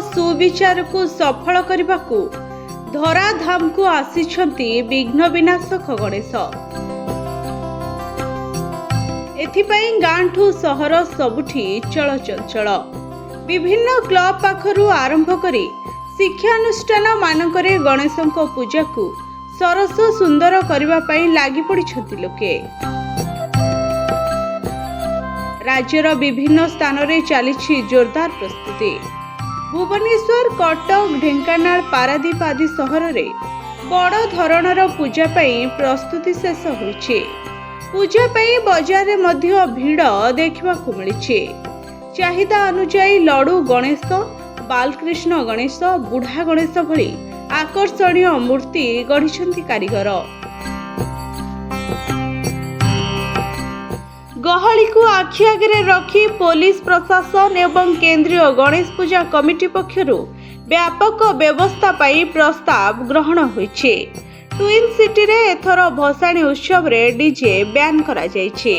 सुविचार को सफल करने को धराधाम को आसिछंती विघ्न विनाशक गणेश। एथिपाई गांठू सहर सबुठी चलचंचल। विभिन्न क्लब पाखरु आरंभ करी शिक्षानुष्ठान मानकरे गणेशଙ୍କ पूजा को सरस सुंदर करबा पई लागि पड़िछंती लोके। राज्यर विभिन्न स्थान रे चलीछि जोरदार प्रस्तुति। भुवनेश्वर, कटक, ढेंकानाल, पारादीप आदि सहर रे बड़ धरणर पूजा पई प्रस्तुति शेष होइछि। पूजा पई बाजार रे मध्य भीड़ देखा मिली। चाहिदा अनुसार लडू गणेश, बालकृष्ण गणेश, बुढ़ा गणेश भली आकर्षणीय मूर्ति गढ़ी कारीगर। गहली को आखि आगे रखी पुलिस प्रशासन एवं केंद्रीय गणेश पूजा कमिटी पक्षरु व्यापक व्यवस्था पाई प्रस्ताव ग्रहण होइछे। ट्विन सिटी रे एथर भसाणी उत्सव रे डीजे बैन करा जाइछे।